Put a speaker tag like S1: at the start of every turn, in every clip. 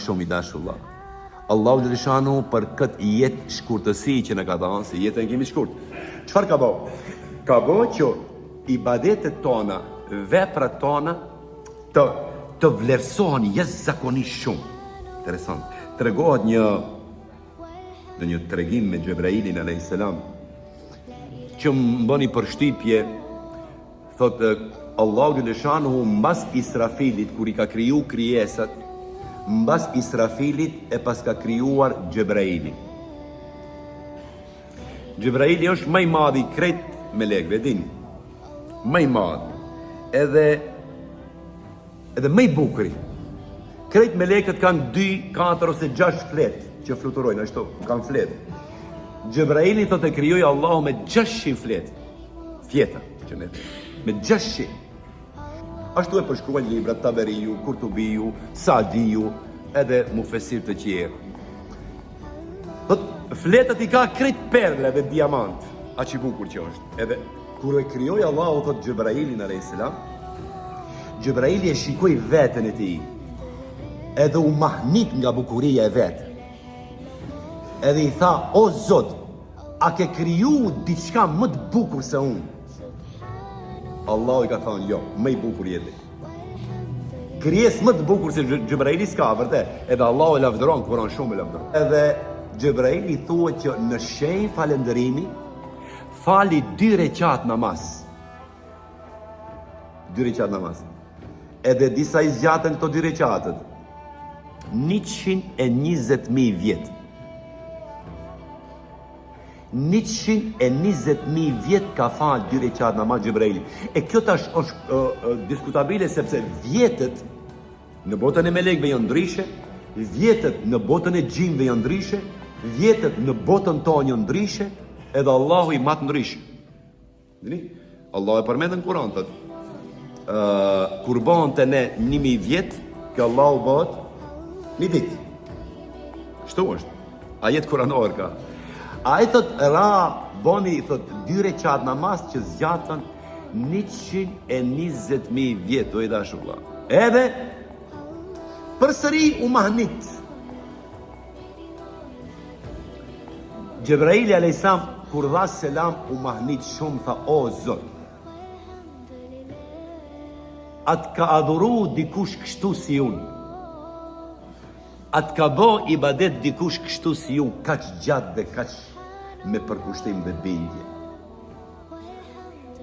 S1: Shumë i dashullah. Allahu Gjeleshanu për këtë jetë shkurtësi që në ka dhënë, se jetën kemi shkurt. Çfarë ka bëu? Ka bëu që ibadetet tona, veprat tona të vlerësohen jashtëzakonisht shumë. Interesant. Tregohet në një tregim me Xhebrailin alayhis salam që më bëni përshtypje, thotë Allahu Gjeleshanu mbas Israfilit kur I ka kriju krijesat, mbas Israfilit e pas ka krijuar Xhebraili. Xhebraili është më I madhi krejt melekëve, dini. Më I madh. Edhe më I bukuri. Krejt melekët kanë 2, 4 ose 6 fletë që fluturojnë, ashtu, kanë fletë. Xhebraili thotë e krijoi Allahu me 600 fletë. Fjeta, që ne me 600. Ashtu e përshkruajnë librat Taberiu, Kurtubiu, Saadiu, edhe mufesir të tjerë. Thot, fletët I ka krejt perle dhe diamant, aq I bukur që është. Edhe kur e krijoi Allahu, thot Xhebrailin alayhis salam, Xhebraili e shikoi veten e tij, edhe u mahnit nga bukuria e vet. Edhe I tha, o Zot, a ke kriju diçka më të bukur se unë? Allahu I ka thonë, jo, më I bukur jeti. Krijes më të bukur se Xhebraili s'ka, vërtet. Edhe Allahu e lavdëron, Kur'an shumë e lavdëron. Edhe Xhebraili thuhet që në shenjë falënderimi fali 2 rekat namaz. 2 rekat namaz. Edhe disa I zgjatën këto 2 rekatët 120.000 vjet. 120.000 vjet ka falë 2 rekat namaz Xhebraili. E kjo tash është diskutabile sepse vjetët në botën e melekëve janë ndryshe, vjetët në botën e xhinëve janë ndryshe, vjetët në botën tonë janë ndryshe, edhe Allahu I matë ndryshe. Dini? Allahu e përmend në Kur'an thotë, kur bëhen te ne 1000 vjet, që Allahu bëhet 1 ditë. Kështu është. Ajet kuranor ka. A I thot, boni, thot, 2 rekat namaz që zgjatën 120.000 vjet, o I dashullah. Edhe, përsëri u mahnit. Xhebraili alayhis salam, kur dha selam, u mahnit shumë, tha, o Zot, atë ka adhuru dikush kështu si unë, atë ka bo ibadet dikush kështu si unë, kaq gjatë dhe kaq me përkushtim dhe bindje.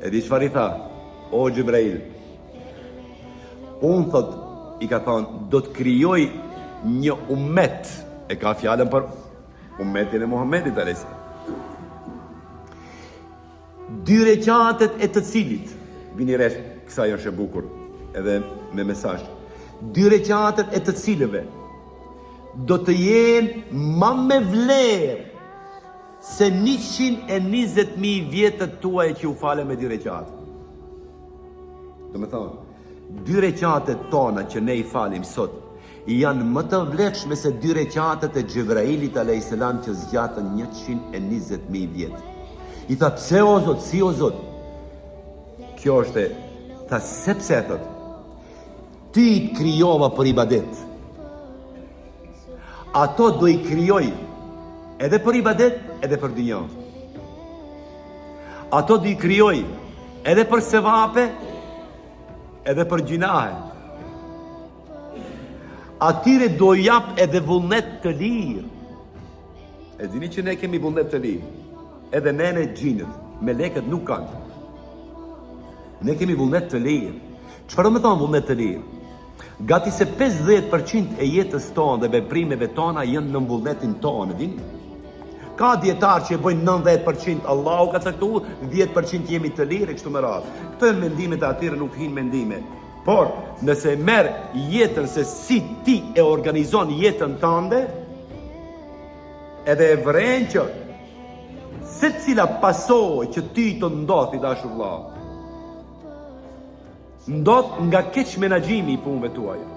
S1: E di çfarë I tha? O Xhebrail, unë thot, I ka thonë, do të krijoj një ummet, e ka fjalën për ummetin e Muhammedit alayhis salam. 2 rekatet e të cilit, vini resh, kësaj është e bukur, edhe me mesazh. 2 rekatet e të cilëve do të jenë ma me vlerë se 120.000 vjetët tuaj që u fale me 2 rekat. Do me thonë, 2 rekatet tona që ne I falim sot janë më të vlefshme se 2 rekatet e Xhebrailit alayhis salam që zgjatën 120.000 vjet. I tha, pse o Zot, si o Zot? Kjo është tha, sepse thot, ty I krijova për ibadet. Ato do I krijoj edhe për ibadet, edhe për dinja. Ato do I krijoj edhe për sevape, edhe për gjinahe. Atyre do jap edhe vullnet të lirë. E dini që ne kemi vullnet të lirë. Edhe nene gjinët, melekët nuk kanë. Ne kemi vullnet të lirë. Çfarë më thonë vullnet të lirë? Gati se 50% e jetës tonë dhe veprimeve tona janë në vullnetin tonë, dini? Ka dietarë që e bojnë 90%, Allahu ka caktuar, 10% jemi të lirë, kështu me radhë. Këto e mendimet e atyre nuk hinë mendime. Por, nëse merr jetën se si ti e organizon jetën tënde, edhe e vren që se cila pasojë që ty të ndodh I dashullah, ndodh nga keq menaxhimi I punëve tuaja.